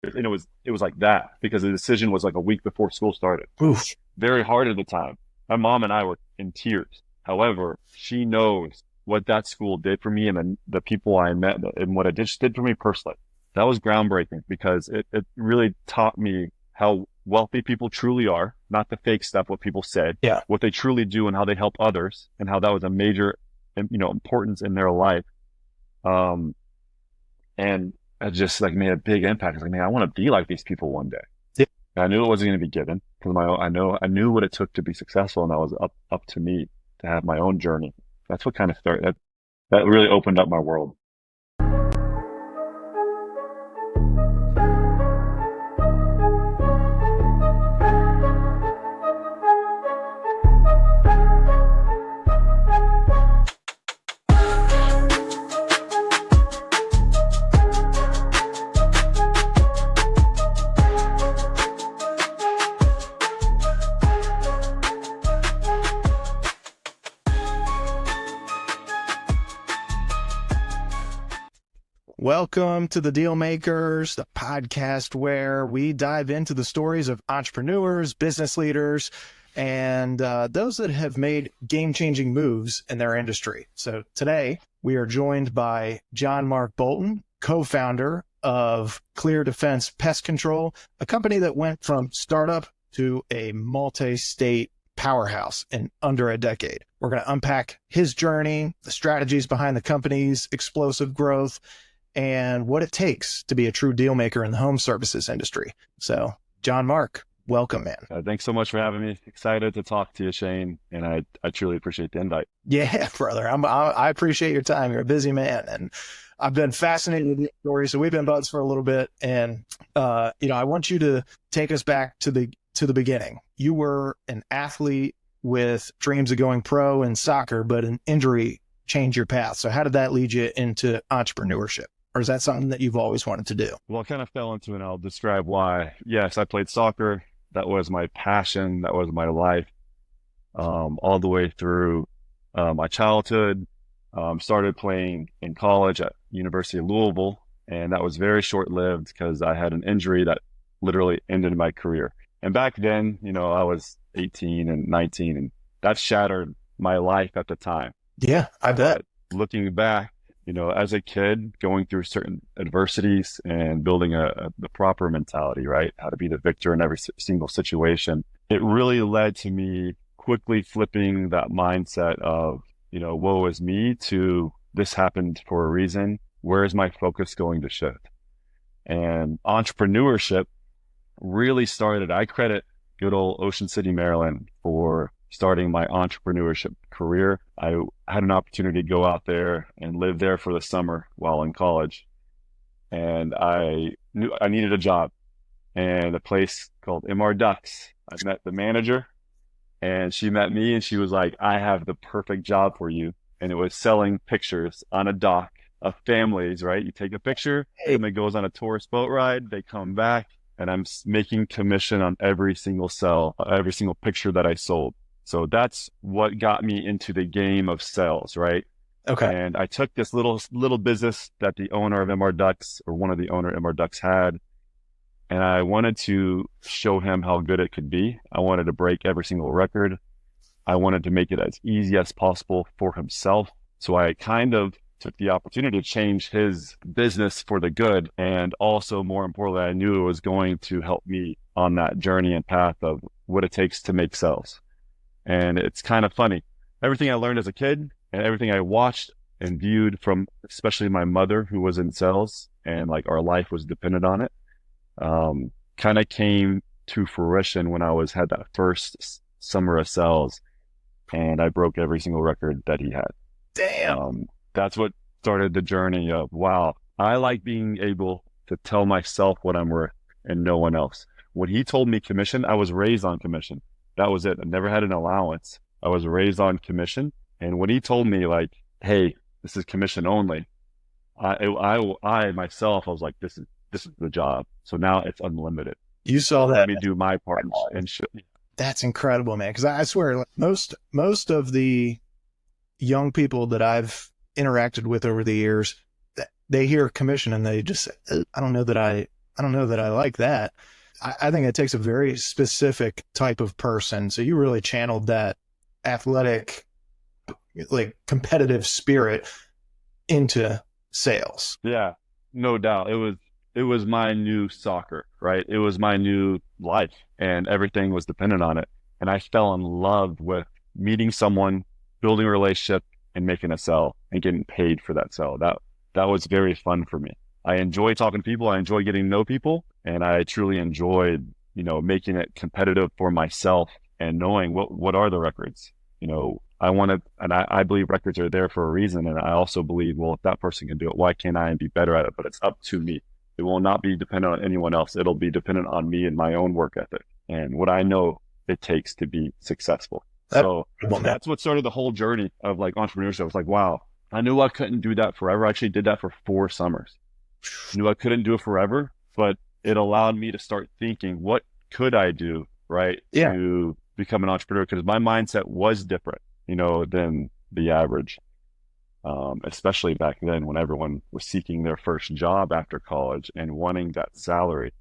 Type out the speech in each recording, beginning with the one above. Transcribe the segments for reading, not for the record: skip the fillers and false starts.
And it was like that because the decision was like a week before school started. Oof. Very hard at the time. My mom and I were in tears. However, she knows what that school did for me and the people I met and what it just did for me personally. That was groundbreaking because it really taught me how wealthy people truly are, not the fake stuff, what people said, Yeah. what they truly do and how they help others and how that was a major, importance in their life. Um, and it just like made a big impact. It's like, man, I want to be like these people one day. Yeah. I knew it wasn't going to be given because I knew what it took to be successful, and that was up to me to have my own journey. That's what kind of started. That really opened up my world. Welcome to the Dealmakers, the podcast where we dive into the stories of entrepreneurs, business leaders, and those that have made game-changing moves in their industry. So today we are joined by John-Mark Bolton, co-founder of ClearDefense Pest Control, a company that went from startup to a multi-state powerhouse in under a decade. We're going to unpack his journey, the strategies behind the company's explosive growth, and what it takes to be a true deal maker in the home services industry. So, John-Mark, welcome, man. Thanks so much for having me. Excited to talk to you, Shane, and I truly appreciate the invite. Yeah, brother. I appreciate your time. You're a busy man, and I've been fascinated with your story. So we've been buds for a little bit, and I want you to take us back to the beginning. You were an athlete with dreams of going pro in soccer, but an injury changed your path. So how did that lead you into entrepreneurship? Or is that something that you've always wanted to do? Well, I kind of fell into it, and I'll describe why. Yes, I played soccer. That was my passion. That was my life, all the way through my childhood. Started playing in college at University of Louisville, and that was very short-lived because I had an injury that literally ended my career. And back then, I was 18 and 19, and that shattered my life at the time. Yeah, I bet. But looking back, as a kid going through certain adversities and building the proper mentality, right? How to be the victor in every single situation. It really led to me quickly flipping that mindset of, woe is me to this happened for a reason. Where is my focus going to shift? And entrepreneurship really started, I credit good old Ocean City, Maryland for starting my entrepreneurship career. I had an opportunity to go out there and live there for the summer while in college. And I knew I needed a job, and a place called MR Ducks. I met the manager, and she met me, and she was like, I have the perfect job for you. And it was selling pictures on a dock of families, right? You take a picture, and it goes on a tourist boat ride. They come back, and I'm making commission on every single every single picture that I sold. So that's what got me into the game of sales, right? Okay. And I took this little business that the owner of MR Ducks, or one of the owner of MR Ducks, had, and I wanted to show him how good it could be. I wanted to break every single record. I wanted to make it as easy as possible for himself. So I kind of took the opportunity to change his business for the good. And also, more importantly, I knew it was going to help me on that journey and path of what it takes to make sales. And it's kind of funny. Everything I learned as a kid and everything I watched and viewed from especially my mother, who was in sales, and like our life was dependent on it, kind of came to fruition when I had that first summer of sales, and I broke every single record that he had. Damn. That's what started the journey of, wow, I like being able to tell myself what I'm worth and no one else. When he told me commission, I was raised on commission. That was it. I never had an allowance. I was raised on commission. And when he told me like, hey, this is commission only, I myself, I was like, this is the job. So now it's unlimited. You saw that. Let me do my part and show. That's incredible, man. Cause I swear most of the young people that I've interacted with over the years, they hear commission and they just say, I don't know that I I don't know that I like that. I think it takes a very specific type of person. So you really channeled that athletic, like competitive spirit into sales. Yeah, no doubt. It was my new soccer, right? It was my new life and everything was dependent on it. And I fell in love with meeting someone, building a relationship and making a sell and getting paid for that sell. That was very fun for me. I enjoy talking to people. I enjoy getting to know people, and I truly enjoyed, making it competitive for myself and knowing what are the records. I want to, and I believe records are there for a reason. And I also believe, well, if that person can do it, why can't I be better at it? But it's up to me. It will not be dependent on anyone else. It'll be dependent on me and my own work ethic and what I know it takes to be successful. So that's what started the whole journey of like entrepreneurship. I was like, wow, I knew I couldn't do that forever. I actually did that for 4 summers. I knew I couldn't do it forever, but it allowed me to start thinking, what could I do, right? Yeah. To become an entrepreneur, because my mindset was different, than the average. Especially back then when everyone was seeking their first job after college and wanting that salary.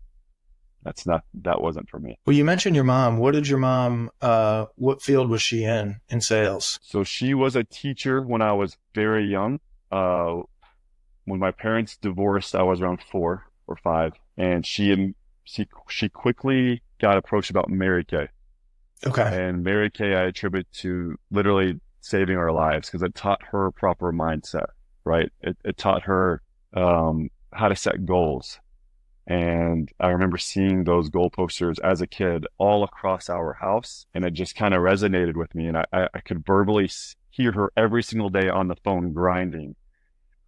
That wasn't for me. Well, you mentioned your mom. What did your mom, what field was she in sales? So she was a teacher when I was very young. When my parents divorced, I was around 4 or 5, and she quickly got approached about Mary Kay. Okay. And Mary Kay I attribute to literally saving our lives because it taught her proper mindset, right? It taught her how to set goals. And I remember seeing those goal posters as a kid all across our house, and it just kind of resonated with me. And I could verbally hear her every single day on the phone grinding,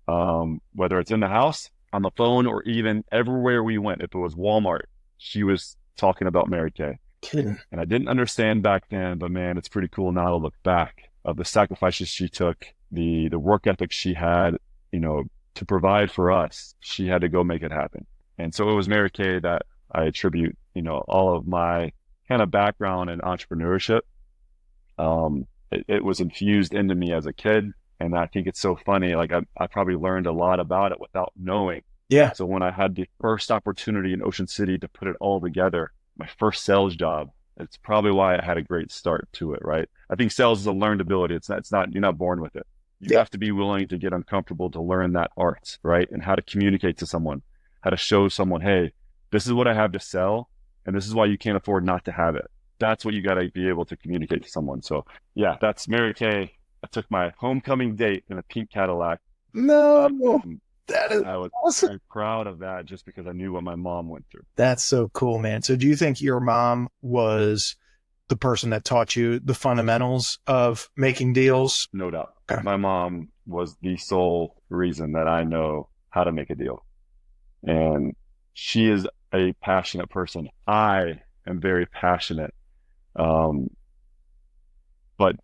whether it's in the house, on the phone, or even everywhere we went. If it was Walmart, she was talking about Mary Kay. Kidding. And I didn't understand back then, but man, it's pretty cool now to look back of the sacrifices she took, the work ethic she had, to provide for us. She had to go make it happen. And so it was Mary Kay that I attribute, all of my kind of background in entrepreneurship. It was infused into me as a kid. And I think it's so funny. Like I probably learned a lot about it without knowing. Yeah. So when I had the first opportunity in Ocean City to put it all together, my first sales job, it's probably why I had a great start to it, right? I think sales is a learned ability. It's not, you're not born with it. You have to be willing to get uncomfortable to learn that art, right? And how to communicate to someone, how to show someone, hey, this is what I have to sell, and this is why you can't afford not to have it. That's what you got to be able to communicate to someone. So yeah, that's Mary Kay. I took my homecoming date in a pink Cadillac. No, that is I was awesome. very proud of that just because I knew what my mom went through. That's so cool, man. So do you think your mom was the person that taught you the fundamentals of making deals? No doubt. Okay. My mom was the sole reason that I know how to make a deal. And she is a passionate person. I am very passionate. But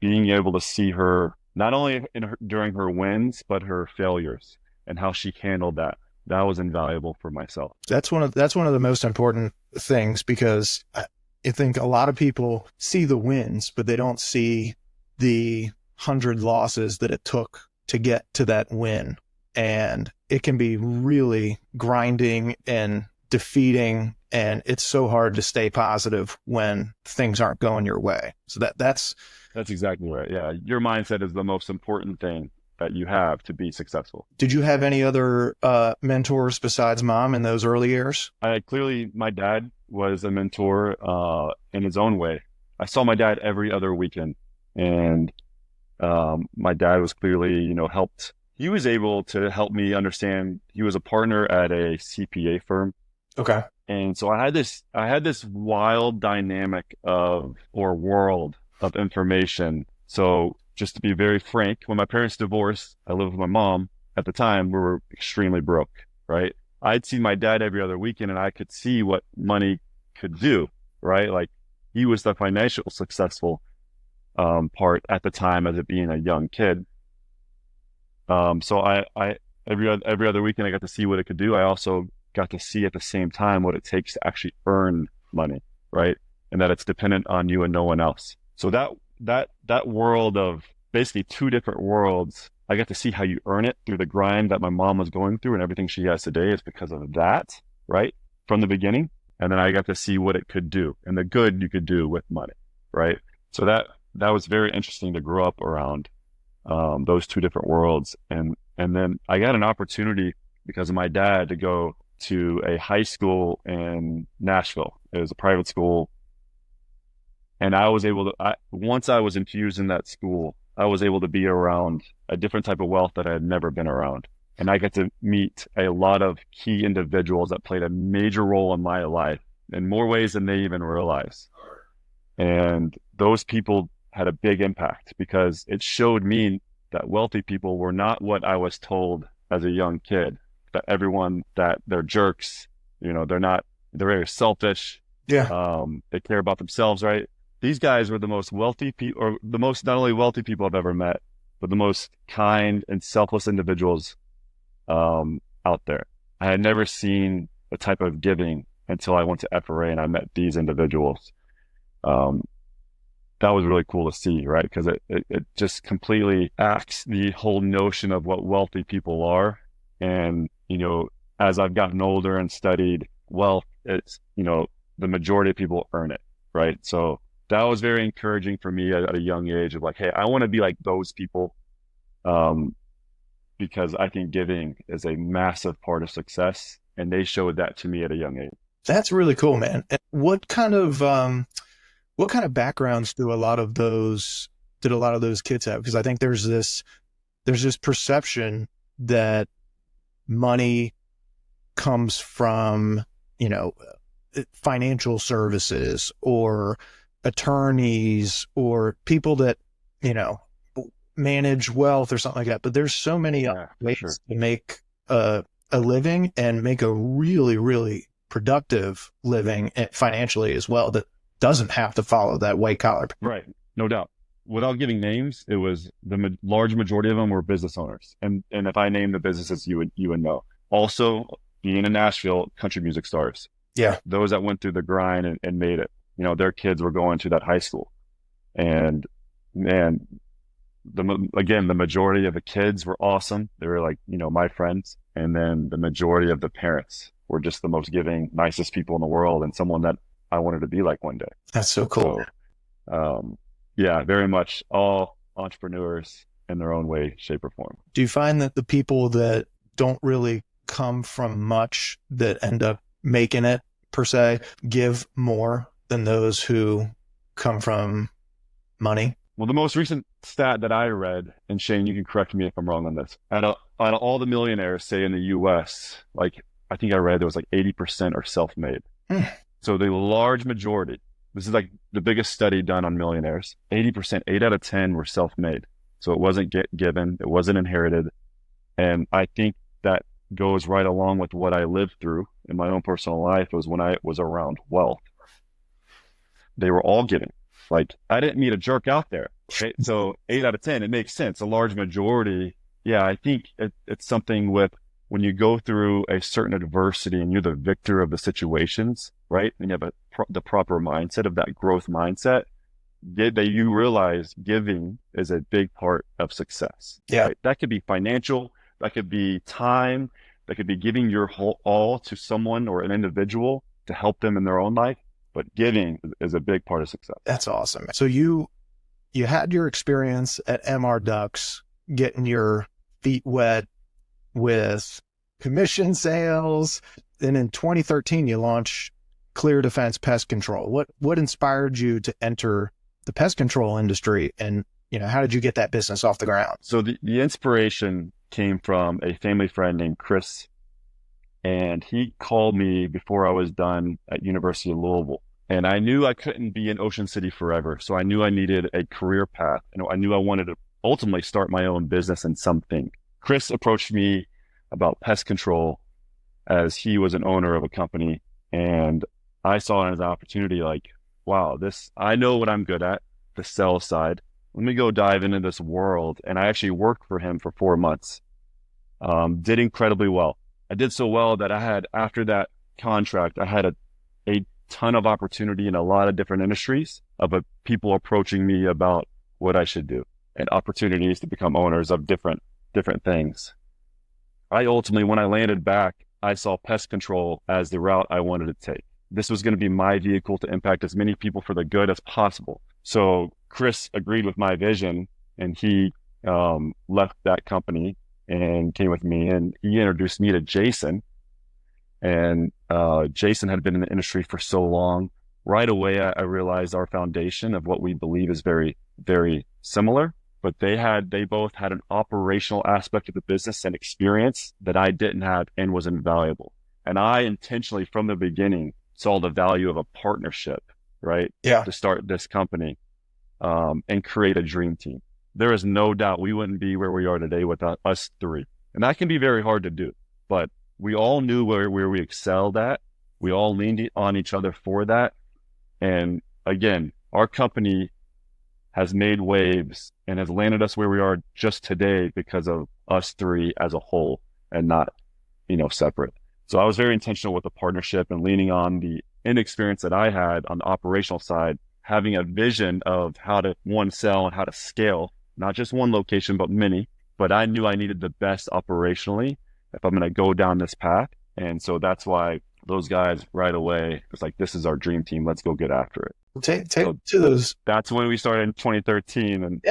being able to see her, not only during her wins, but her failures and how she handled that was invaluable for myself. That's one of the most important things, because I think a lot of people see the wins, but they don't see the 100 losses that it took to get to that win. And it can be really grinding and defeating, and it's so hard to stay positive when things aren't going your way. So that's exactly right. Yeah. Your mindset is the most important thing that you have to be successful. Did you have any other mentors besides mom in those early years? My dad was a mentor in his own way. I saw my dad every other weekend, and my dad was clearly, helped. He was able to help me understand. He was a partner at a CPA firm. Okay. And so I had this wild dynamic world of information. So just to be very frank, when my parents divorced, I lived with my mom. At the time, we were extremely broke, right? I'd see my dad every other weekend, and I could see what money could do, right? Like he was the financial successful part at the time as it being a young kid. So I every other weekend I got to see what it could do. I also got to see at the same time what it takes to actually earn money, right? And that it's dependent on you and no one else. So that world of basically 2 different worlds, I got to see how you earn it through the grind that my mom was going through, and everything she has today is because of that, right? from the beginning. And then I got to see what it could do and the good you could do with money. Right. So that was very interesting to grow up around, those two different worlds. And then I got an opportunity because of my dad to go to a high school in Nashville. It was a private school. And I was able to, once I was infused in that school, I was able to be around a different type of wealth that I had never been around. And I got to meet a lot of key individuals that played a major role in my life in more ways than they even realize. And those people had a big impact because it showed me that wealthy people were not what I was told as a young kid, that they're jerks, they're very selfish. Yeah. They care about themselves, right? These guys were the most wealthy people, or the most not only wealthy people I've ever met, but the most kind and selfless individuals out there. I had never seen the type of giving until I went to FRA and I met these individuals. That was really cool to see, right? Because it just completely acts the whole notion of what wealthy people are. And, as I've gotten older and studied wealth, it's, the majority of people earn it, right? So that was very encouraging for me at a young age of like, hey, I want to be like those people. Because I think giving is a massive part of success. And they showed that to me at a young age. That's really cool, man. And what kind of backgrounds did a lot of those kids have? Because I think there's this perception that money comes from, financial services or attorneys or people that, manage wealth or something like that. But there's so many ways to make a living and make a really, really productive living financially as well that doesn't have to follow that white collar. Right. No doubt. Without giving names, it was the large majority of them were business owners. And if I name the businesses, you would know. Also, being in Nashville, country music stars. Yeah. Those that went through the grind and made it, their kids were going to that high school. And man, the majority of the kids were awesome. They were like, my friends. And then the majority of the parents were just the most giving, nicest people in the world and someone that I wanted to be like one day. That's so cool. So, yeah, very much all entrepreneurs in their own way, shape, or form. Do you find that the people that don't really come from much that end up making it per se give more than those who come from money? Well, the most recent stat that I read, and Shane, you can correct me if I'm wrong on this, out of all the millionaires, say in the US, like I think I read there was like 80% are self-made. So the large majority, this is like the biggest study done on millionaires, 80%, 8 out of 10 were self-made. So it wasn't given, it wasn't inherited. And I think that goes right along with what I lived through in my own personal life. Was when I was around wealth. They were all given. Like, I didn't meet a jerk out there. Right? So 8 out of 10, it makes sense. A large majority. Yeah, I think it's something with when you go through a certain adversity and you're the victor of the situations, right? And you have the proper mindset of that growth mindset, that you realize giving is a big part of success. Yeah. Right? That could be financial, that could be time, that could be giving your whole all to someone or an individual to help them in their own life. But giving is a big part of success. That's awesome. So you had your experience at MR Ducks, getting your feet wet with commission sales. And in 2013, you launched ClearDefense Pest Control. What inspired you to enter the pest control industry? And, how did you get that business off the ground? So the inspiration came from a family friend named Chris. And he called me before I was done at University of Louisville. And I knew I couldn't be in Ocean City forever. So I knew I needed a career path. And I knew I wanted to ultimately start my own business in something. Chris approached me about pest control as he was an owner of a company. And I saw it as an opportunity like, wow, I know what I'm good at, the sales side. Let me go dive into this world. And I actually worked for him for 4 months. Did incredibly well. I did so well that after that contract, I had a ton of opportunity in a lot of different industries of people approaching me about what I should do and opportunities to become owners of different things. I ultimately, when I landed back, I saw pest control as the route I wanted to take. This was going to be my vehicle to impact as many people for the good as possible. So Chris agreed with my vision, and he left that company and came with me, and he introduced me to Jason. And Jason had been in the industry for so long. Right away, I realized our foundation of what we believe is very, very similar, but they both had an operational aspect of the business and experience that I didn't have and was invaluable. And I intentionally, from the beginning, saw the value of a partnership, right? Yeah. To start this company and create a dream team. There is no doubt we wouldn't be where we are today without us three. And that can be very hard to do, but we all knew where we excelled at. We all leaned on each other for that. And again, our company has made waves and has landed us where we are just today because of us three as a whole and not, separate. So I was very intentional with the partnership and leaning on the inexperience that I had on the operational side, having a vision of how to sell and how to scale, not just one location, but many. But I knew I needed the best operationally if I'm going to go down this path. And so that's why those guys right away, it's like, this is our dream team. Let's go get after it. Take so to those. That's when we started in 2013 and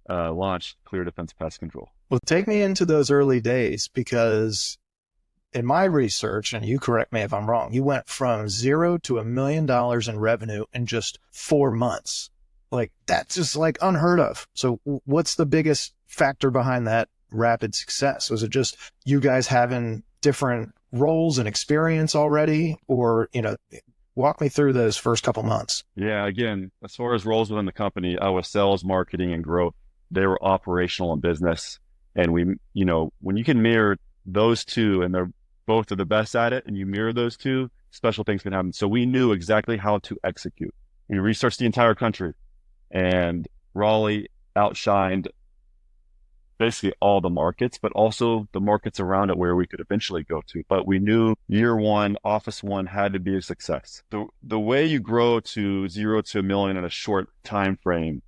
launched ClearDefense Pest Control. Well, take me into those early days, because in my research, and you correct me if I'm wrong, you went from 0 to $1 million in revenue in just 4 months. Like, that's just like unheard of. So what's the biggest factor behind that rapid success? Was it just you guys having different roles and experience already, or, walk me through those first couple months? Yeah. Again, as far as roles within the company, I was sales, marketing, and growth. They were operational and business. And we, when you can mirror those two and they're both are the best at it, and you mirror those two, special things can happen. So we knew exactly how to execute. We researched the entire country, and Raleigh outshined basically all the markets, but also the markets around it where we could eventually go to. But we knew year one, office one had to be a success. The way you grow to 0 to $1 million in a short time frame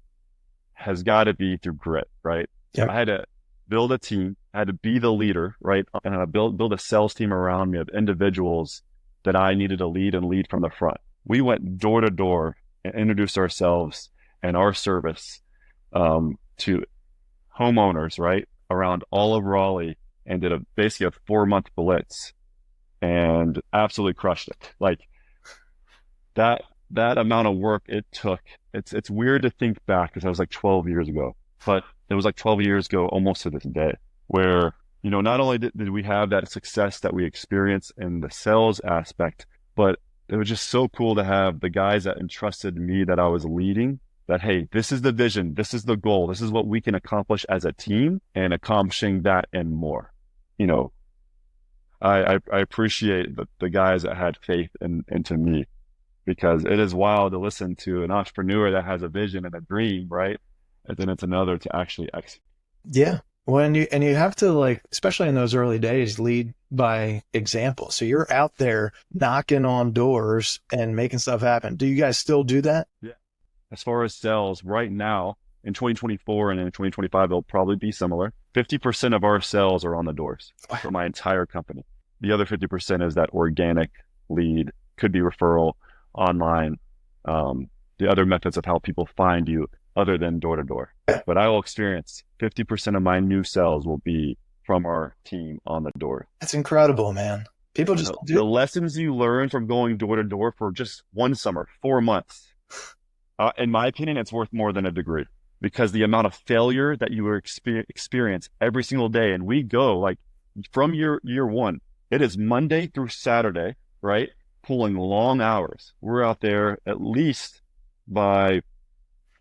has got to be through grit, right? Yep. I had to build a team, I had to be the leader, right? And I build a sales team around me of individuals that I needed to lead and lead from the front. We went door to door and introduced ourselves and our service to homeowners, right, around all of Raleigh, and did basically a 4-month blitz and absolutely crushed it. Like that amount of work it took. It's weird to think back because that was like 12 years ago, but it was like 12 years ago almost to this day, where, not only did we have that success that we experienced in the sales aspect, but it was just so cool to have the guys that entrusted me that I was leading, that, hey, this is the vision, this is the goal, this is what we can accomplish as a team, and accomplishing that and more. I appreciate the guys that had faith into me, because it is wild to listen to an entrepreneur that has a vision and a dream, right? And then it's another to actually execute. Yeah. Well, and you have to, like, especially in those early days, lead by example. So you're out there knocking on doors and making stuff happen. Do you guys still do that? Yeah. As far as sales right now in 2024 and in 2025, it'll probably be similar. 50% of our sales are on the doors for my entire company. The other 50% is that organic lead, could be referral, online, the other methods of how people find you other than door to door. But I will experience 50% of my new sales will be from our team on the door. That's incredible, man. People just the lessons you learn from going door to door for just one summer, 4 months. In my opinion, it's worth more than a degree, because the amount of failure that you experience every single day. And we go like from year one, it is Monday through Saturday, right? Pulling long hours. We're out there at least by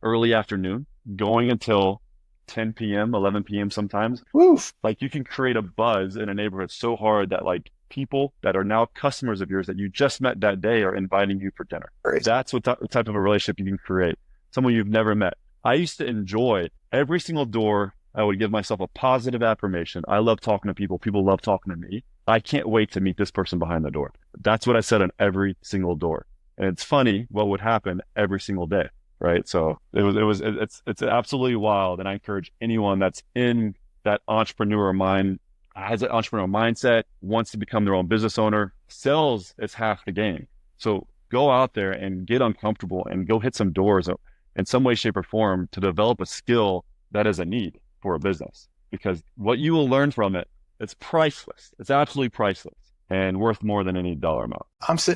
early afternoon, going until 10 p.m., 11 p.m. sometimes. Woof. Like, you can create a buzz in a neighborhood so hard that, like, people that are now customers of yours that you just met that day are inviting you for dinner. Great. That's what type of a relationship you can create. Someone you've never met. I used to enjoy every single door. I would give myself a positive affirmation. I love talking to people. People love talking to me. I can't wait to meet this person behind the door. That's what I said on every single door. And it's funny what would happen every single day, right? So it's absolutely wild. And I encourage anyone that's in that entrepreneur mind has an entrepreneurial mindset, wants to become their own business owner. Sales is half the game. So go out there and get uncomfortable and go hit some doors in some way, shape, or form to develop a skill that is a need for a business. Because what you will learn from it, it's priceless. It's absolutely priceless and worth more than any dollar amount.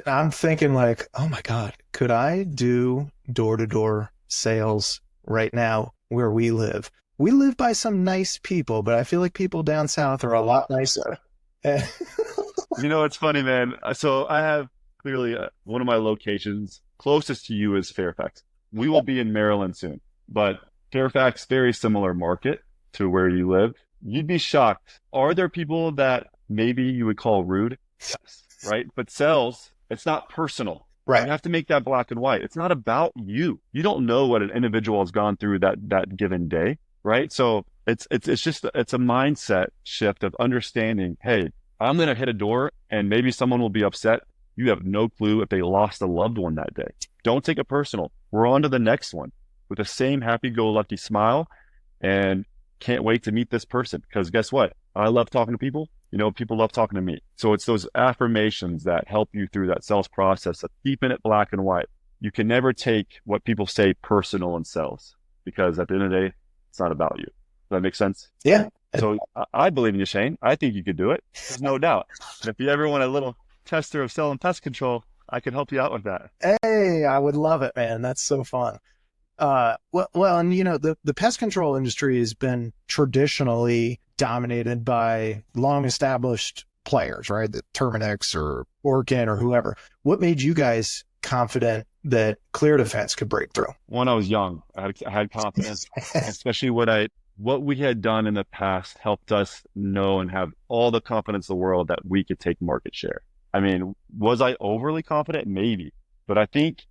I'm thinking like, oh my God, could I do door-to-door sales right now where we live? We live by some nice people, but I feel like people down south are a lot nicer. It's funny, man. So I have clearly one of my locations closest to you is Fairfax. We will be in Maryland soon, but Fairfax, very similar market to where you live. You'd be shocked. Are there people that maybe you would call rude? Yes, right? But sales, it's not personal. Right. You have to make that black and white. It's not about you. You don't know what an individual has gone through that given day, right? So it's a mindset shift of understanding, hey, I'm going to hit a door and maybe someone will be upset. You have no clue if they lost a loved one that day. Don't take it personal. We're on to the next one with the same happy-go-lucky smile and can't wait to meet this person because guess what? I love talking to people. People love talking to me. So it's those affirmations that help you through that sales process of keeping it black and white. You can never take what people say personal in sales because at the end of the day, it's not about you. Does that make sense? Yeah. So I believe in you, Shane. I think you could do it. There's no doubt. And if you ever want a little tester of selling pest control, I can help you out with that. Hey, I would love it, man. That's so fun. And the pest control industry has been traditionally dominated by long established players, right? The Terminix or Orkin or whoever. What made you guys confident that ClearDefense could break through? When I was young, I had confidence, especially what we had done in the past helped us know and have all the confidence in the world that we could take market share. I mean, was I overly confident? Maybe, but I think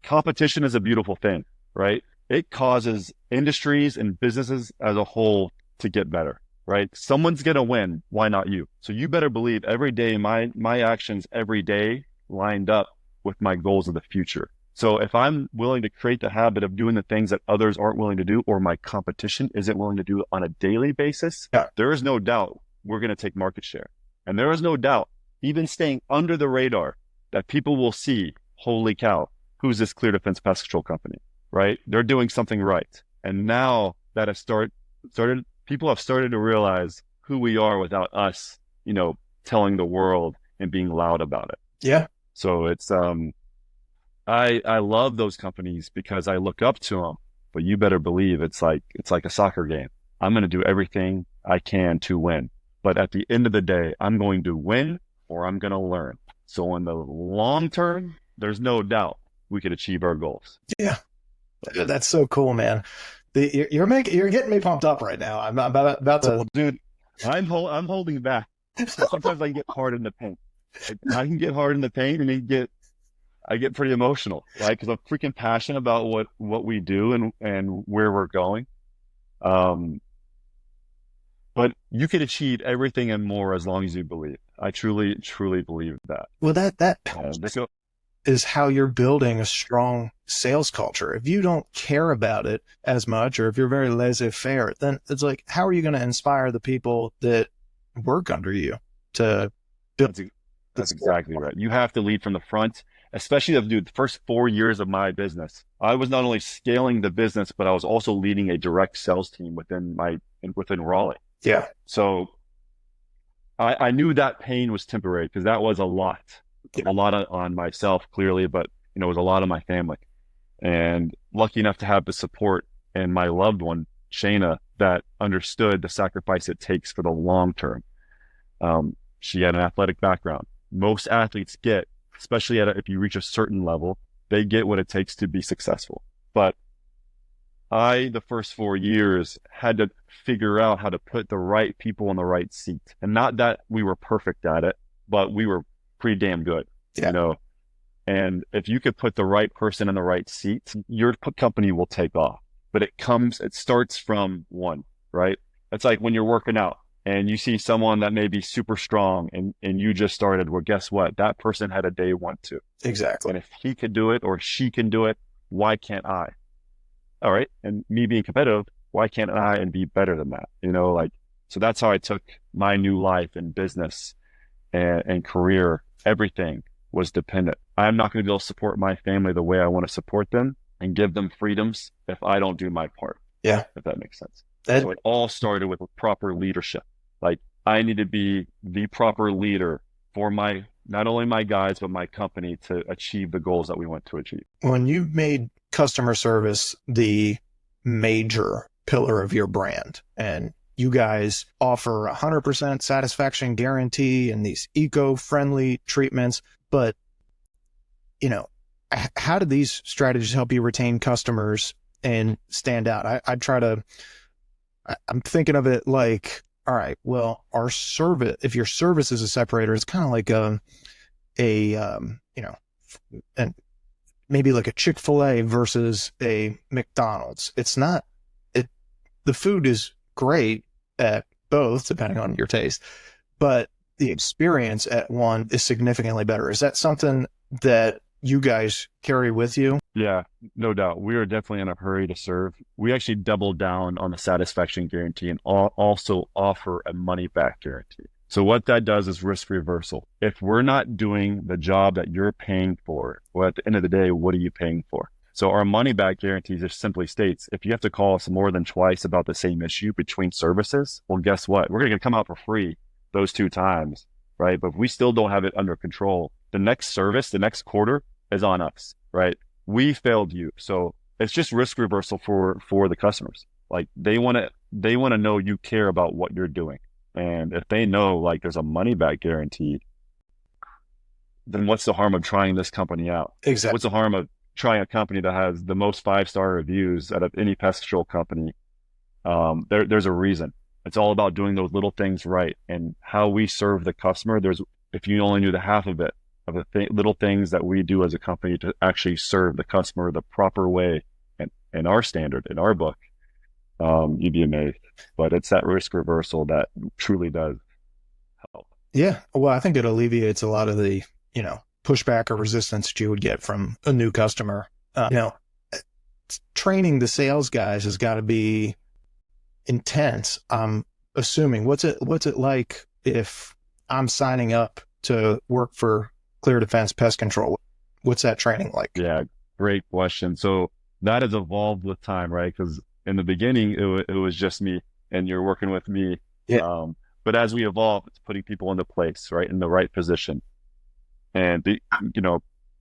competition is a beautiful thing, right? It causes industries and businesses as a whole to get better, right? Someone's going to win. Why not you? So you better believe every day, my actions every day lined up with my goals of the future. So if I'm willing to create the habit of doing the things that others aren't willing to do, or my competition isn't willing to do on a daily basis, there is no doubt we're going to take market share. And there is no doubt, even staying under the radar, that people will see, holy cow, who's this ClearDefense Pest Control company, right? They're doing something right. And now that people have started to realize who we are without us, telling the world and being loud about it. Yeah. So it's, I love those companies because I look up to them, but you better believe it's like a soccer game. I'm going to do everything I can to win. But at the end of the day, I'm going to win or I'm going to learn. So in the long term, there's no doubt we could achieve our goals. Yeah. That's so cool, man. You're getting me pumped up right now. I'm about to. Dude, I'm holding back. Sometimes I get hard in the paint. I can get hard in the paint and I get pretty emotional, right? Because I'm freaking passionate about what we do and where we're going. But you can achieve everything and more as long as you believe. I truly, truly believe that. Well, that is how you're building a strong sales culture. If you don't care about it as much, or if you're very laissez-faire, then it's like, how are you going to inspire the people that work under you to build? That's exactly right. You have to lead from the front, especially the first 4 years of my business. I was not only scaling the business, but I was also leading a direct sales team within Raleigh. Yeah. So I knew that pain was temporary because that was a lot on myself clearly, but it was a lot on my family, and lucky enough to have the support and my loved one, Shayna, that understood the sacrifice it takes for the long term. She had an athletic background. Most athletes get, especially if you reach a certain level, they get what it takes to be successful. But the first 4 years, had to figure out how to put the right people in the right seat. And not that we were perfect at it, but we were pretty damn good, And if you could put the right person in the right seat, your company will take off. But it starts from one, right? It's like when you're working out and you see someone that may be super strong and you just started, well, guess what? That person had a day one too. Exactly. And if he could do it or she can do it, why can't I? All right. And me being competitive, why can't I and be better than that? So that's how I took my new life and business and career. Everything was dependent. I'm not going to be able to support my family the way I want to support them and give them freedoms if I don't do my part. Yeah. If that makes sense. So it all started with proper leadership. Like I need to be the proper leader for not only my guys, but my company to achieve the goals that we want to achieve. When you made customer service the major pillar of your brand, and you guys offer 100% satisfaction guarantee and these eco-friendly treatments, but how do these strategies help you retain customers and stand out? I'm thinking of it like, all right, well, our service, if your service is a separator, it's kind of like and maybe like a Chick-fil-A versus a McDonald's. The food is great at both, depending on your taste, but the experience at one is significantly better. Is that something that you guys carry with you? Yeah, no doubt. We are definitely in a hurry to serve. We actually double down on the satisfaction guarantee and also offer a money back guarantee. So what that does is risk reversal. If we're not doing the job that you're paying for, well, at the end of the day, what are you paying for? So our money back guarantee just simply states, if you have to call us more than twice about the same issue between services, well, guess what? We're going to come out for free those 2 times, right? But if we still don't have it under control, the next service, the next quarter is on us, right? We failed you. So it's just risk reversal for the customers. Like they want to know you care about what you're doing. And if they know like there's a money back guarantee, then what's the harm of trying this company out? Exactly. What's the harm of trying a company that has the most 5-star reviews out of any pest control company? There's a reason. It's all about doing those little things right, and how we serve the customer. If you only knew the half of it, of the little things that we do as a company to actually serve the customer the proper way and our standard, in our book, you'd be amazed. But it's that risk reversal that truly does help. Yeah. Well, I think it alleviates a lot of the, pushback or resistance that you would get from a new customer. Training the sales guys has got to be intense. I'm assuming. What's it like if I'm signing up to work for ClearDefense Pest Control? What's that training like? Yeah, great question. So that has evolved with time, right? Because in the beginning, it was just me, and you're working with me. Yeah. But as we evolve, it's putting people into place, right, in the right position, and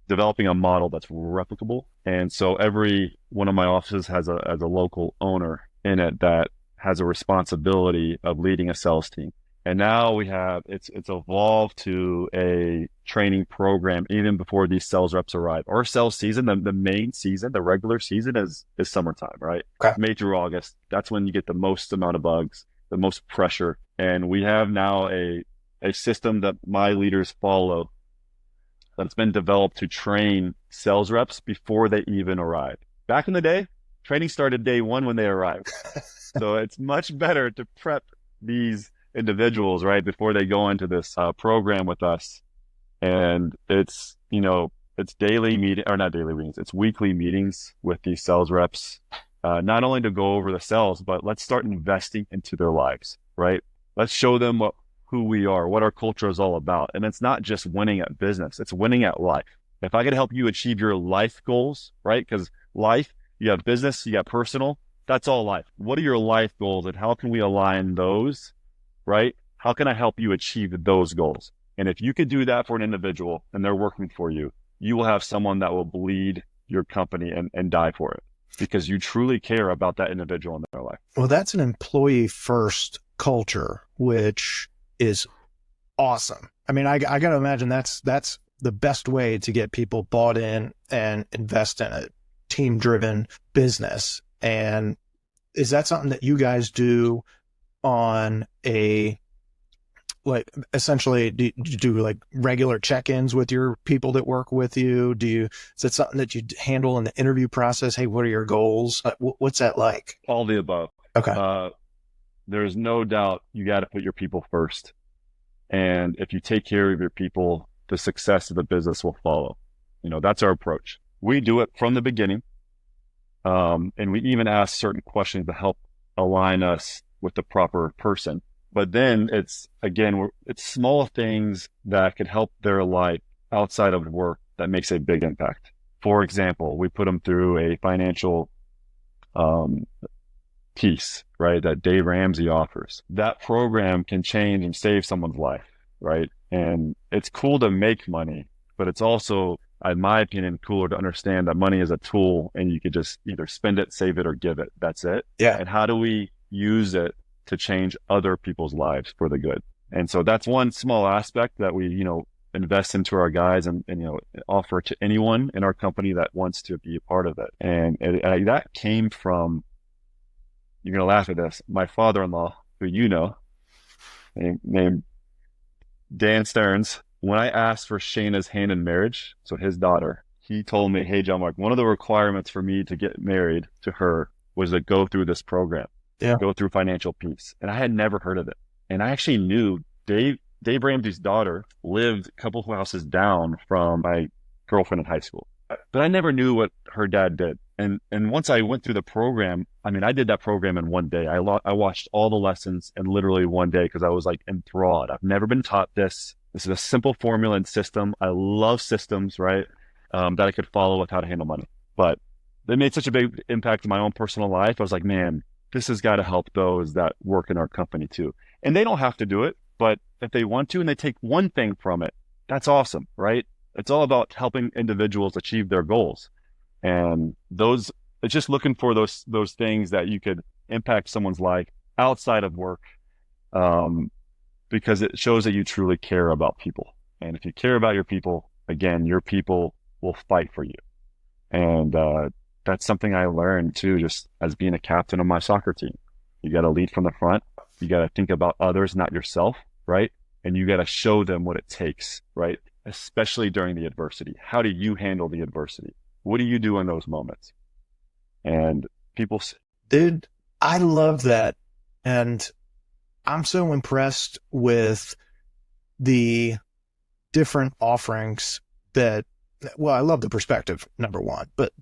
developing a model that's replicable. And so every one of my offices has a local owner in it that has a responsibility of leading a sales team. And now it's evolved to a training program even before these sales reps arrive. Our sales season, the main season, the regular season is summertime, right? Okay. May through August. That's when you get the most amount of bugs, the most pressure. And we have now a system that my leaders follow that's been developed to train sales reps before they even arrive. Back in the day, training started day 1 when they arrived. So it's much better to prep these individuals right before they go into this program with us. And it's daily meeting, or not daily meetings, it's weekly meetings with these sales reps, not only to go over the sales, but let's start investing into their lives, right? Let's show them who we are, what our culture is all about. And it's not just winning at business, it's winning at life. If I could help you achieve your life goals, right? Because life, you have business, you have personal, that's all life. What are your life goals, and how can we align those, right? How can I help you achieve those goals? And if you could do that for an individual and they're working for you, you will have someone that will bleed your company and die for it, because you truly care about that individual in their life. Well, that's an employee first culture, which is awesome. I mean, I got to imagine that's the best way to get people bought in and invest in a team driven business. And is that something that you guys do on essentially, do you do like regular check-ins with your people that work with you? Is that something that you handle in the interview process? Hey, what are your goals? What's that like? All the above. Okay. There's no doubt you got to put your people first. And if you take care of your people, the success of the business will follow. That's our approach. We do it from the beginning. And we even ask certain questions to help align us with the proper person. But then it's small things that could help their life outside of work that makes a big impact. For example, we put them through a financial um, piece, right, that Dave Ramsey offers. That program can change and save someone's life, right? And it's cool to make money, but it's also, in my opinion, cooler to understand that money is a tool and you could just either spend it, save it, or give it. That's it. Yeah. And how do we use it to change other people's lives for the good? And so that's one small aspect that we, invest into our guys and offer to anyone in our company that wants to be a part of it. And that came from, you're going to laugh at this, my father-in-law, who named Dan Stearns. When I asked for Shayna's hand in marriage, so his daughter, he told me, hey, John-Mark, one of the requirements for me to get married to her was to go through this program, go through Financial Peace. And I had never heard of it. And I actually knew Dave Ramsey's daughter lived a couple of houses down from my girlfriend in high school, but I never knew what her dad did. And once I went through the program, I mean, I did that program in one day. I watched all the lessons in literally one day because I was like enthralled. I've never been taught this. This is a simple formula and system. I love systems, right? That I could follow with how to handle money. But they made such a big impact in my own personal life. I was like, man, this has got to help those that work in our company too. And they don't have to do it, but if they want to and they take one thing from it, that's awesome, right? It's all about helping individuals achieve their goals. And it's just looking for those things that you could impact someone's life outside of work, because it shows that you truly care about people. And if you care about your people, again, your people will fight for you. And that's something I learned too, just as being a captain of my soccer team. You got to lead from the front. You got to think about others, not yourself, right? And you got to show them what it takes, right? Especially during the adversity. How do you handle the adversity? What do you do in those moments? And people, dude, I love that. And I'm so impressed with the different offerings I love the perspective, number one, but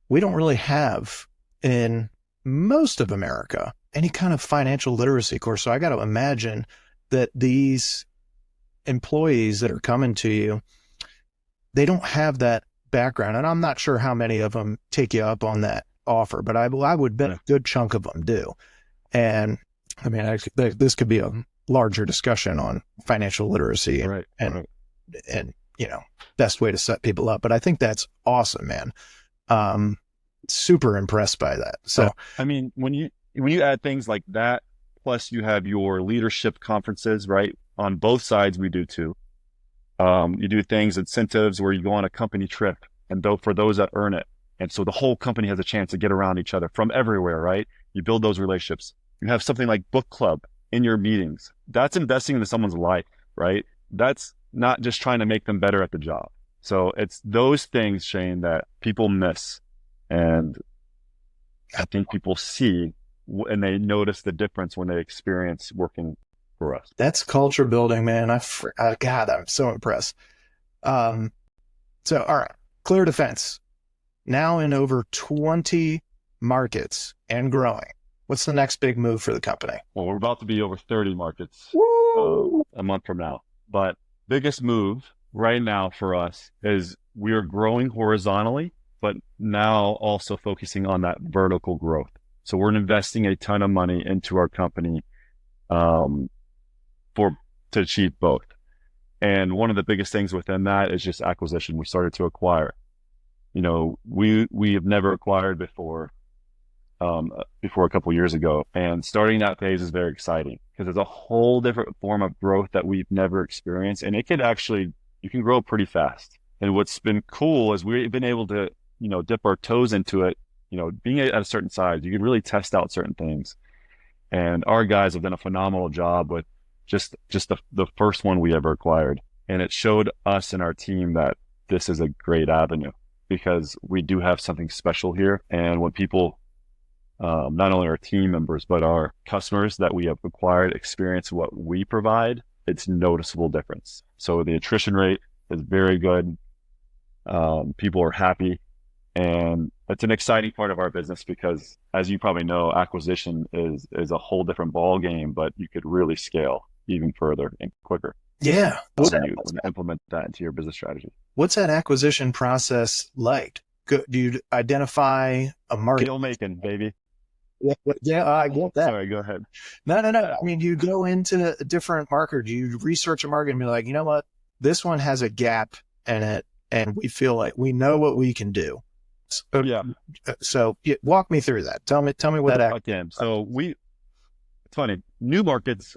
we don't really have in most of America any kind of financial literacy course. So I got to imagine that these employees that are coming to you, they don't have that background. And I'm not sure how many of them take you up on that offer, but I would bet a good chunk of them do. And I mean, this could be a larger discussion on financial literacy and best way to set people up. But I think that's awesome, man. Super impressed by that. So, I mean, when you add things like that, plus you have your leadership conferences, right? On both sides, we do too. You do things, incentives where you go on a company trip, and for those that earn it. And so the whole company has a chance to get around each other from everywhere, right? You build those relationships. You have something like book club in your meetings. That's investing into someone's life, right? That's not just trying to make them better at the job. So it's those things, Shane, that people miss. And I think people see and they notice the difference when they experience working for us. That's culture building, man. God, I'm so impressed. So, all right, ClearDefense, now in over 20 markets and growing. What's the next big move for the company? Well, we're about to be over 30 markets a month from now. But biggest move right now for us is we are growing horizontally, but now also focusing on that vertical growth. So we're investing a ton of money into our company to achieve both. And one of the biggest things within that is just acquisition. We started to acquire. We have never acquired before a couple of years ago, and starting that phase is very exciting because it's a whole different form of growth that we've never experienced, and you can grow pretty fast. And what's been cool is we've been able to dip our toes into it. Being at a certain size, you can really test out certain things, and our guys have done a phenomenal job with just the first one we ever acquired, and it showed us and our team that this is a great avenue because we do have something special here. And when people, not only our team members, but our customers that we have acquired experience what we provide, it's noticeable difference. So the attrition rate is very good. People are happy. And it's an exciting part of our business because, as you probably know, acquisition is a whole different ball game, but you could really scale even further and quicker Yeah. when you implement that into your business strategy. What's that acquisition process like? Do you identify a market? Deal making, baby. Yeah, I get that. Sorry, go ahead. No. I mean, you go into a different market, you research a market and be like, you know what? This one has a gap in it, and we feel like we know what we can do. So walk me through that. Tell me what that. Okay. So it's funny. New markets,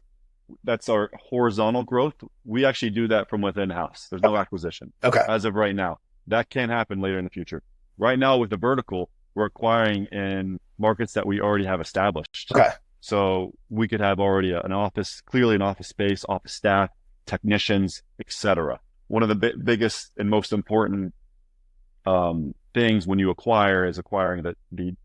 that's our horizontal growth. We actually do that from within house. There's no acquisition. Okay. As of right now, that can happen later in the future. Right now with the vertical, we're acquiring in markets that we already have established. Okay. So we could have already an office space, office staff, technicians, etc. One of the biggest and most important things when you acquire is acquiring the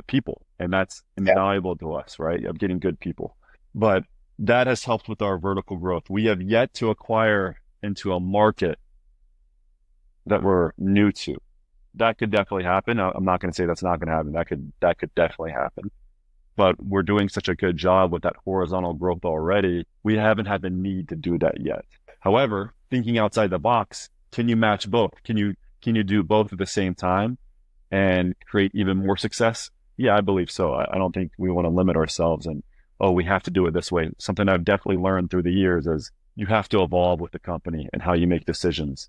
people, and that's invaluable to us, right? Of getting good people. But that has helped with our vertical growth. We have yet to acquire into a market that we're new to. That could definitely happen. I'm not going to say that's not going to happen. That could definitely happen. But we're doing such a good job with that horizontal growth already. We haven't had the need to do that yet. However, thinking outside the box, can you match both? Can you do both at the same time and create even more success? Yeah, I believe so. I don't think we want to limit ourselves and, we have to do it this way. Something I've definitely learned through the years is you have to evolve with the company and how you make decisions,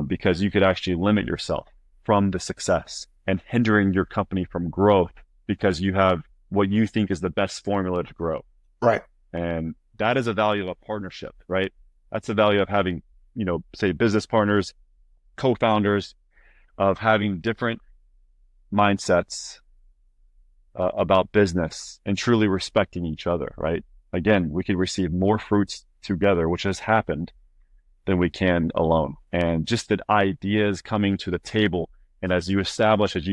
because you could actually limit yourself from the success and hindering your company from growth because you have what you think is the best formula to grow. Right. And that is a value of a partnership, right? That's the value of having, say business partners, co-founders, of having different mindsets about business and truly respecting each other, right? Again, we could receive more fruits together, which has happened, than we can alone. And just the ideas coming to the table. And as you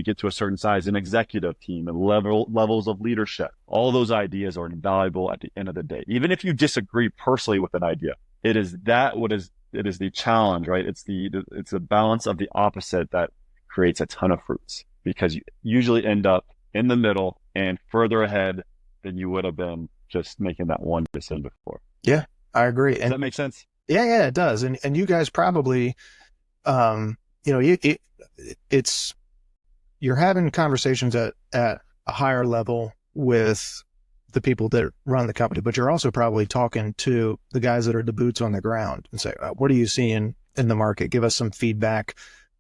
get to a certain size, an executive team and levels of leadership, all those ideas are invaluable at the end of the day. Even if you disagree personally with an idea, it is the challenge, right? It's the balance of the opposite that creates a ton of fruits, because you usually end up in the middle and further ahead than you would have been just making that one decision before. Yeah, I agree. Does that make sense? Yeah, it does. And you guys probably, it's you're having conversations at a higher level with the people that run the company, but you're also probably talking to the guys that are the boots on the ground and say, what are you seeing in the market? Give us some feedback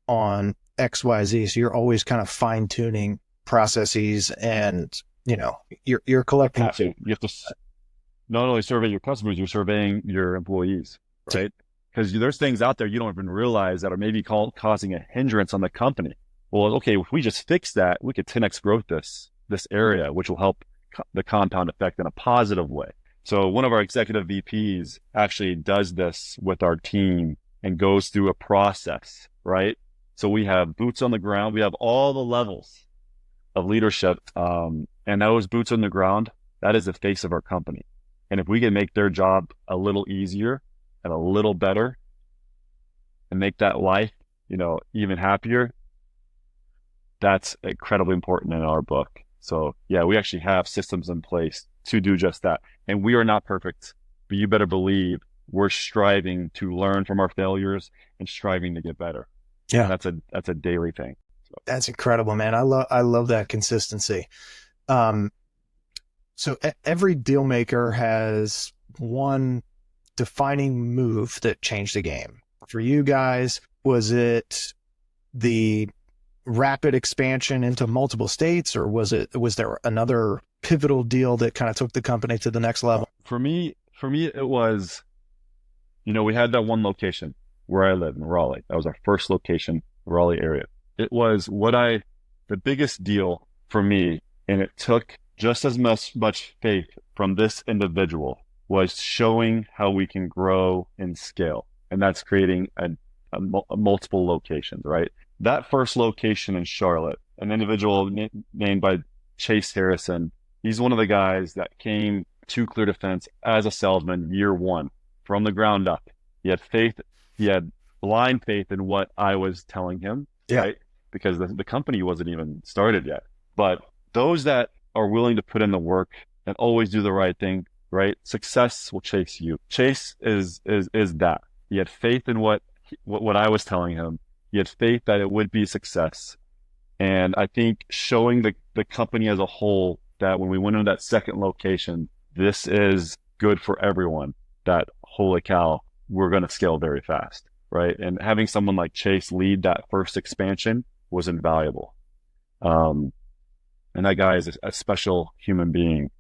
on X, Y, Z. So you're always kind of fine tuning processes, and you're collecting. You have to not only survey your customers, you're surveying your employees, right? Because there's things out there you don't even realize that are maybe causing a hindrance on the company. Well, okay, if we just fix that, we could 10x growth this area, which will help the compound effect in a positive way. So one of our executive VPs actually does this with our team and goes through a process, right? So we have boots on the ground. We have all the levels of leadership. And those boots on the ground, that is the face of our company. And if we can make their job a little easier and a little better and make that life, even happier, that's incredibly important in our book. So yeah, we actually have systems in place to do just that. And we are not perfect, but you better believe we're striving to learn from our failures and striving to get better. Yeah. And that's a daily thing. So. That's incredible, man. I love that consistency. So every deal maker has one defining move that changed the game. For you guys, was it the rapid expansion into multiple states, or was there another pivotal deal that kind of took the company to the next level? For me, it was, we had that one location where I live in Raleigh. That was our first location, Raleigh area. It was the biggest deal for me, and it took just as much faith from this individual, was showing how we can grow and scale. And that's creating a multiple locations, right? That first location in Charlotte, an individual named by Chase Harrison, he's one of the guys that came to ClearDefense as a salesman year one from the ground up. He had faith. He had blind faith in what I was telling him, yeah. Right? because the company wasn't even started yet. But those that are willing to put in the work and always do the right thing, right? Success will chase you. Chase is that. He had faith in what I was telling him. He had faith that it would be success. And I think showing the company as a whole that when we went into that second location, this is good for everyone, that holy cow, we're going to scale very fast, right? And having someone like Chase lead that first expansion was invaluable. And that guy is a special human being.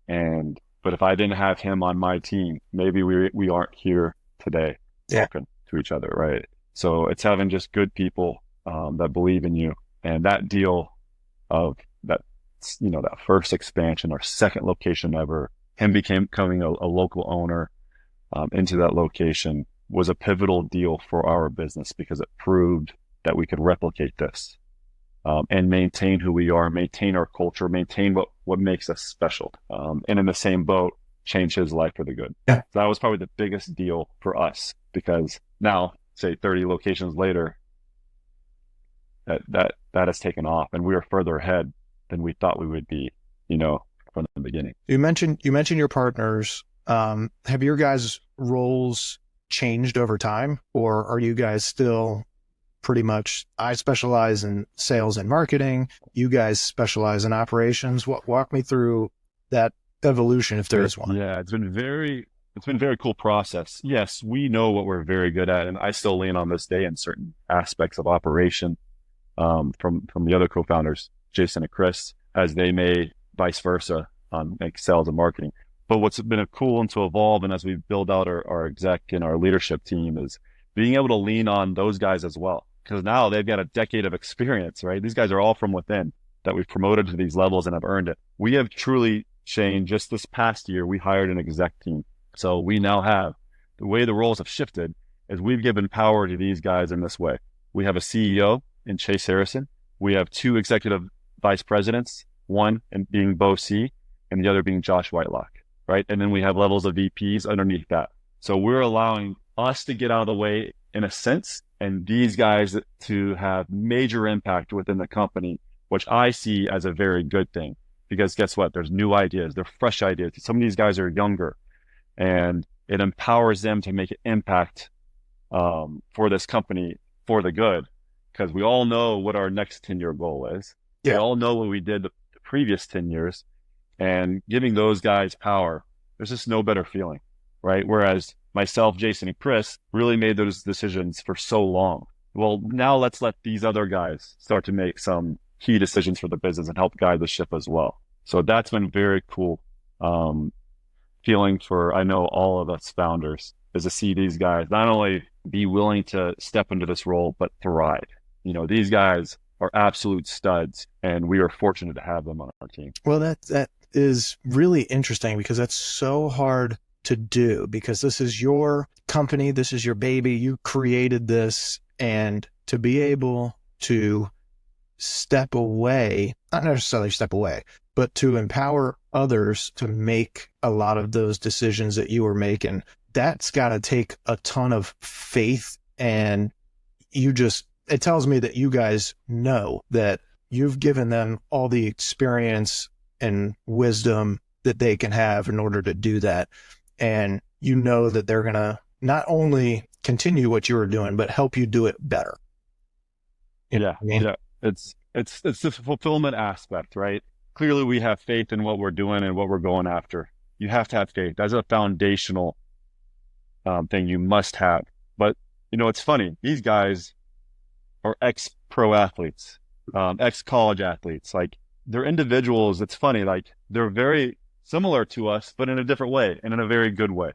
But if I didn't have him on my team, maybe we aren't here today talking to each other, right? So it's having just good people that believe in you. And that deal of that, that first expansion, our second location ever, him becoming a local owner into that location was a pivotal deal for our business because it proved that we could replicate this and maintain who we are, maintain our culture, maintain what makes us special. And in the same boat, change his life for the good. Yeah. So that was probably the biggest deal for us because now, say 30 locations later, that has taken off and we are further ahead than we thought we would be, from the beginning. You mentioned your partners. Have your guys' roles changed over time, or are you guys still pretty much, I specialize in sales and marketing, you guys specialize in operations? Walk me through that evolution if there is one. Yeah, it's been a very cool process. Yes, we know what we're very good at, and I still lean on this day in certain aspects of operation from the other co-founders, Jason and Chris, as they may vice versa on like sales and marketing. But what's been cool and to evolve, and as we build out our exec and our leadership team, is being able to lean on those guys as well. Because now they've got a decade of experience, right? These guys are all from within that we've promoted to these levels and have earned it. We have truly changed. Just this past year, we hired an exec team. So we now have, the way the roles have shifted is we've given power to these guys in this way. We have a CEO in Chase Harrison. We have 2 executive vice presidents, one being Bo C and the other being Josh Whitelock, right? And then we have levels of VPs underneath that. So we're allowing us to get out of the way in a sense, and these guys to have major impact within the company, which I see as a very good thing. Because guess what? There's new ideas. They're fresh ideas. Some of these guys are younger, and it empowers them to make an impact for this company for the good. Because we all know what our next 10-year goal is. Yeah. We all know what we did the previous 10 years. And giving those guys power, there's just no better feeling, right? Whereas myself, Jason, and Chris really made those decisions for so long. Well, now let's let these other guys start to make some key decisions for the business and help guide the ship as well. So that's been very cool feeling for, I know, all of us founders, is to see these guys not only be willing to step into this role, but thrive. These guys are absolute studs, and we are fortunate to have them on our team. Well, that is really interesting because that's so hard to do, because this is your company, this is your baby, you created this, and to be able to step away, not necessarily step away, but to empower others to make a lot of those decisions that you were making, that's got to take a ton of faith. And it tells me that you guys know that you've given them all the experience and wisdom that they can have in order to do that. And you know that they're going to not only continue what you were doing, but help you do it better. Yeah. It's the fulfillment aspect, right? Clearly we have faith in what we're doing and what we're going after. You have to have faith. That's a foundational thing you must have. But, it's funny. These guys are ex-pro athletes, ex-college athletes. Like, they're individuals. It's funny. Like, they're very similar to us, but in a different way and in a very good way.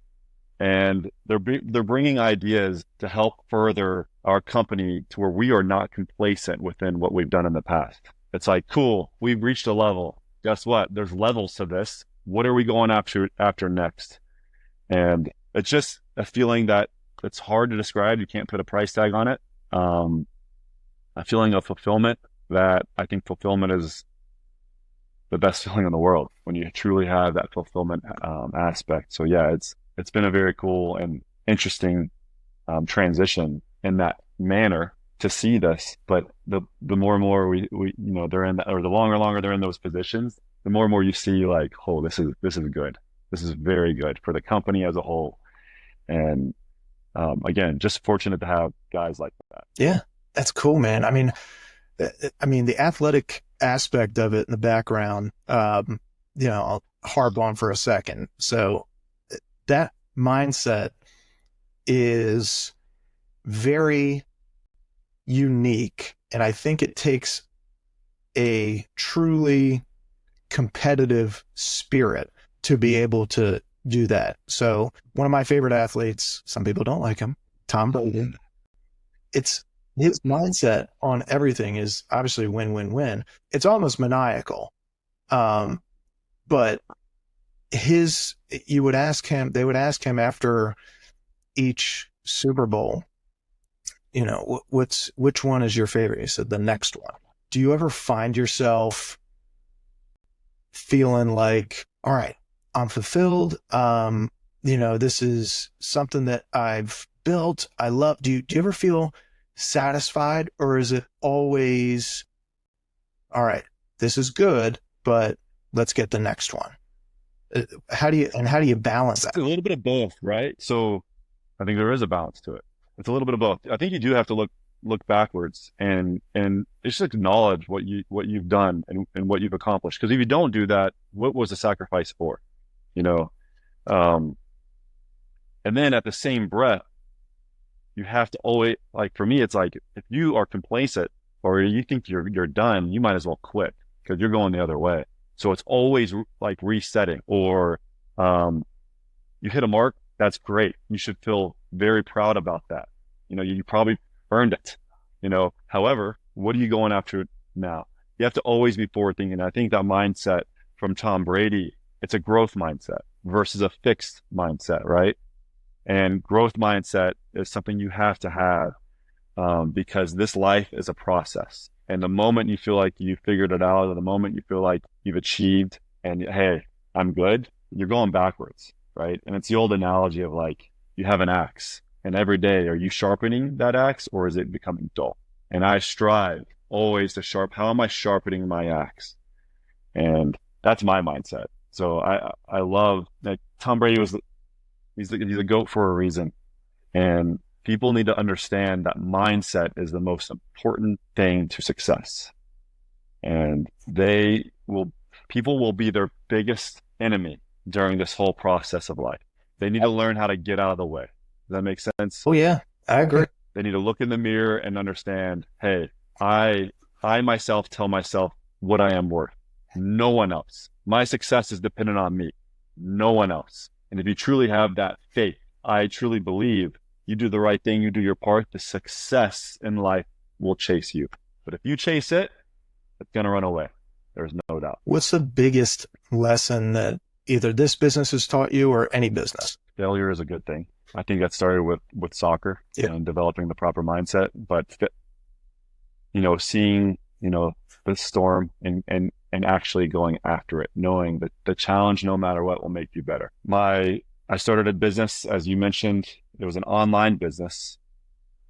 And they're bringing ideas to help further our company to where we are not complacent within what we've done in the past. It's like, cool, we've reached a level. Guess what? There's levels to this. What are we going after next? And it's just a feeling that it's hard to describe. You can't put a price tag on it. A feeling of fulfillment that I think fulfillment is the best feeling in the world when you truly have that fulfillment aspect. So yeah, it's been a very cool and interesting transition in that manner. to see this, but the more and more they're in or the longer and longer they're in those positions, the more and more you see like, oh, this is good. This is very good for the company as a whole. And again, just fortunate to have guys like that. Yeah, that's cool, man. The athletic aspect of it in the background, I'll harp on for a second. So that mindset is very unique. And I think it takes a truly competitive spirit to be able to do that. So one of my favorite athletes, some people don't like him, Tom Bolton. It's his mindset on everything is obviously win, win, win. It's almost maniacal. But they would ask him after each Super Bowl, which one is your favorite? He said, the next one. Do you ever find yourself feeling like, all right, I'm fulfilled. This is something that I've built. I love. Do you ever feel satisfied, or is it always, all right, this is good, but let's get the next one? How do you balance that? It's a little bit of both, right? So I think there is a balance to it. It's a little bit of both. I think you do have to look backwards and just acknowledge what you've done and what you've accomplished. Because if you don't do that, what was the sacrifice for? And then at the same breath, you have to always, like, for me, it's like, if you are complacent or you think you're done, you might as well quit because you're going the other way. So it's always like resetting, or you hit a mark. That's great. You should feel very proud about that. You probably earned it, however, what are you going after now? You have to always be forward thinking. I think that mindset from Tom Brady, it's a growth mindset versus a fixed mindset, right? And growth mindset is something you have to have because this life is a process. And the moment you feel like you figured it out, or the moment you feel like you've achieved and, hey, I'm good, you're going backwards, right? And it's the old analogy of like, you have an axe, and every day, are you sharpening that axe or is it becoming dull? And I strive always to how am I sharpening my axe? And that's my mindset. So I love that Tom Brady he's a GOAT for a reason. And people need to understand that mindset is the most important thing to success. And people will be their biggest enemy during this whole process of life. They need to learn how to get out of the way. Does that make sense? Oh yeah, I agree. They need to look in the mirror and understand, hey, I myself tell myself what I am worth. No one else. My success is dependent on me. No one else. And if you truly have that faith, I truly believe you do the right thing, you do your part, the success in life will chase you. But if you chase it, it's going to run away. There's no doubt. What's the biggest lesson that either this business has taught you or any business? Failure is a good thing. I think that started with soccer and developing the proper mindset, but seeing, the storm and actually going after it, knowing that the challenge, no matter what, will make you better. I started a business, as you mentioned. It was an online business.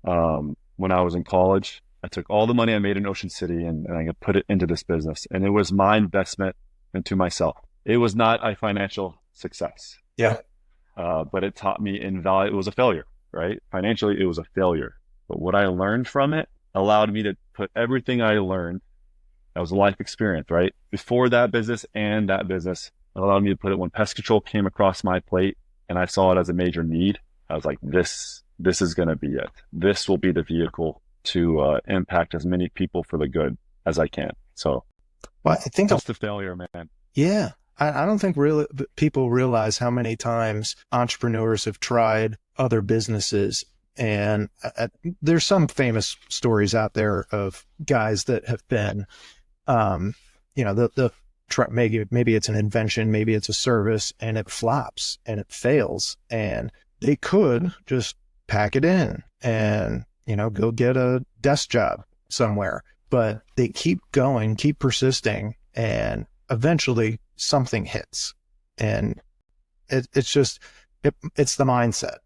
When I was in college, I took all the money I made in Ocean City and I put it into this business. And it was my investment into myself. It was not a financial success. Yeah. But it taught me it was a failure, right? Financially, it was a failure. But what I learned from it allowed me to put everything I learned. That was a life experience, right? Before that business and that business, it allowed me to put it when pest control came across my plate and I saw it as a major need. I was like, this is going to be it. This will be the vehicle to impact as many people for the good as I can. So, well, I think that's the failure, man. Yeah. I don't think really people realize how many times entrepreneurs have tried other businesses. And there's some famous stories out there of guys that have been, maybe it's an invention, maybe it's a service, and it flops and it fails. And they could just pack it in and, go get a desk job somewhere. But they keep going, keep persisting, and eventually something hits. And it's the mindset.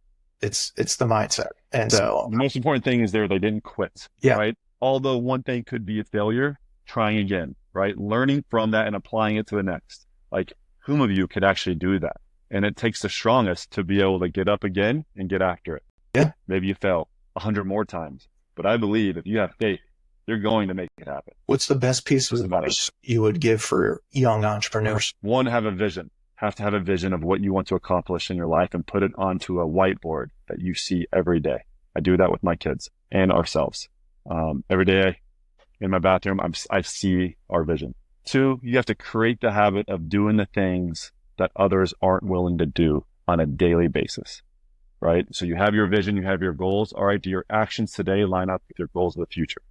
It's the mindset. And so The most important thing is they didn't quit, yeah, right? Although one thing could be a failure, trying again, right? Learning from that and applying it to the next. Like, whom of you could actually do that? And it takes the strongest to be able to get up again and get after it. yeah. Maybe you fail 100 more times, but I believe if you have faith, you're going to make it happen. What's the best piece of advice you would give for young entrepreneurs? One, have a vision. Have to have a vision of what you want to accomplish in your life and put it onto a whiteboard that you see every day. I do that with my kids and ourselves. Every day in my bathroom, I see our vision. Two, you have to create the habit of doing the things that others aren't willing to do on a daily basis, right? So you have your vision, you have your goals. All right, do your actions today line up with your goals of the future?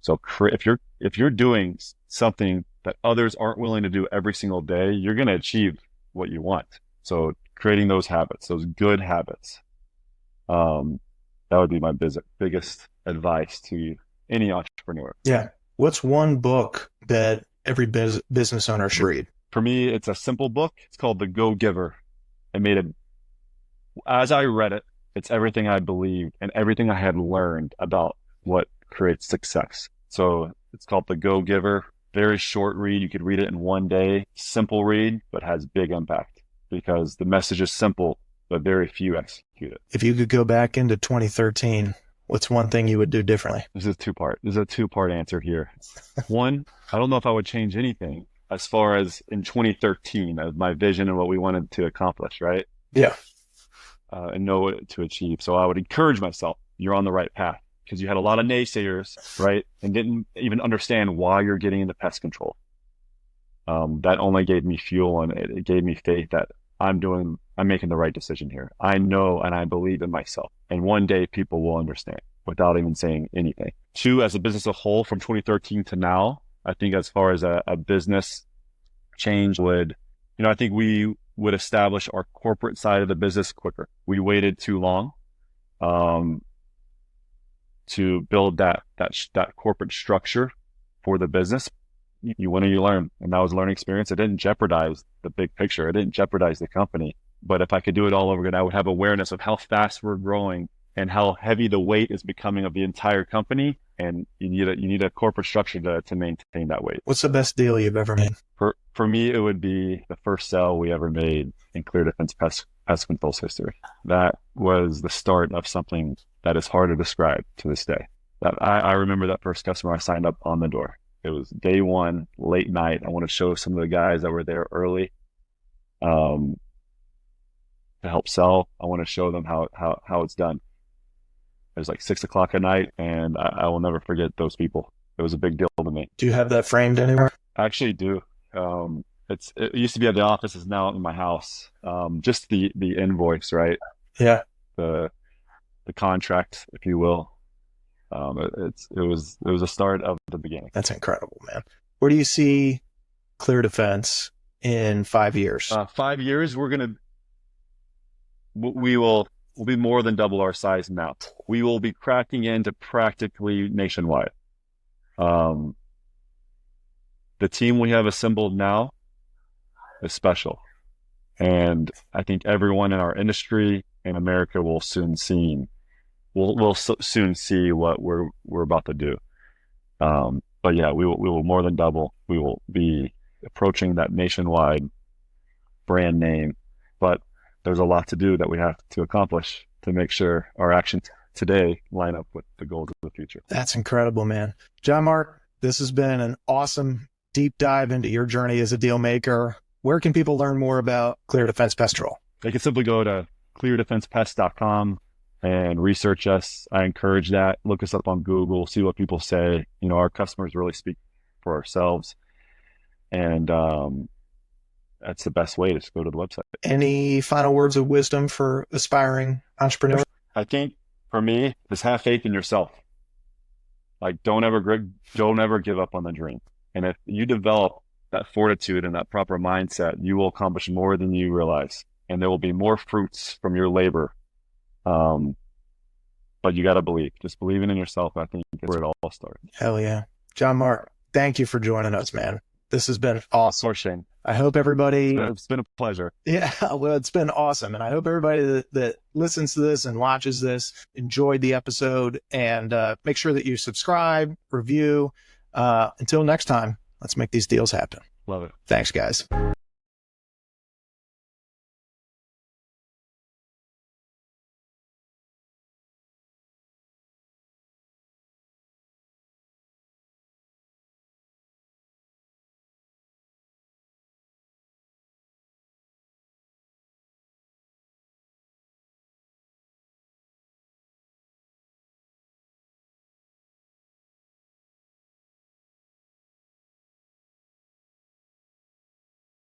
So if you're doing something that others aren't willing to do every single day, you're going to achieve what you want. So creating those habits, those good habits, that would be my biggest advice to any entrepreneur. Yeah. What's one book that every business owner should read? For me, it's a simple book. It's called The Go-Giver. As I read it, it's everything I believed and everything I had learned about what creates success. So it's called The Go-Giver. Very short read. You could read it in one day. Simple read, but has big impact because the message is simple, but very few execute it. If you could go back into 2013, what's one thing you would do differently? There's a two-part answer here. One, I don't know if I would change anything as far as in 2013 as my vision and what we wanted to accomplish, right? Yeah. And know what to achieve. So I would encourage myself, you're on the right path because you had a lot of naysayers, right? And didn't even understand why you're getting into pest control. That only gave me fuel and it gave me faith that I'm making the right decision here. I know and I believe in myself. And one day people will understand without even saying anything. Two, as a business as a whole from 2013 to now, I think as far as a business change I think we would establish our corporate side of the business quicker. We waited too long to build that corporate structure for the business. You win or you learn. And that was a learning experience. It didn't jeopardize the big picture. It didn't jeopardize the company. But if I could do it all over again, I would have awareness of how fast we're growing and how heavy the weight is becoming of the entire company. And you need a corporate structure to maintain that weight. What's the best deal you've ever made? For me, it would be the first sale we ever made in ClearDefense Pest Control's history. That was the start of something that is hard to describe to this day. That I remember that first customer I signed up on the door. It was day one, late night. I want to show some of the guys that were there early to help sell. I want to show them how it's done. It was like 6 o'clock at night, and I will never forget those people. It was a big deal to me. Do you have that framed anywhere? I actually do. It used to be at the office. It's now in my house. Just the invoice, right? Yeah. The contract, if you will. It was a start of the beginning. That's incredible, man. Where do you see ClearDefense in 5 years? 5 years, we'll be more than double our size now. We will be cracking into practically nationwide. The team we have assembled now is special. And I think everyone in our industry in America will soon see what we're about to do. But yeah, we will more than double. We will be approaching that nationwide brand name, but there's a lot to do that we have to accomplish to make sure our actions today line up with the goals of the future. That's incredible, man. John-Mark, this has been an awesome deep dive into your journey as a deal maker. Where can people learn more about ClearDefense Pest Control? They can simply go to ClearDefensePest.com and research us. I encourage that. Look us up on Google, see what people say. Our customers really speak for ourselves. And that's the best way to just go to the website. Any final words of wisdom for aspiring entrepreneurs? I think for me, just have faith in yourself. Like don't ever give up on the dream. And if you develop that fortitude and that proper mindset, you will accomplish more than you realize. And there will be more fruits from your labor. But you got to believe. Just believing in yourself, I think, is where it all started. Hell yeah. John-Mark, thank you for joining us, man. This has been awesome. For Shane. I hope everybody. It's been a pleasure. Yeah, well, it's been awesome. And I hope everybody that listens to this and watches this enjoyed the episode, and make sure that you subscribe, review. Until next time, let's make these deals happen. Love it. Thanks, guys.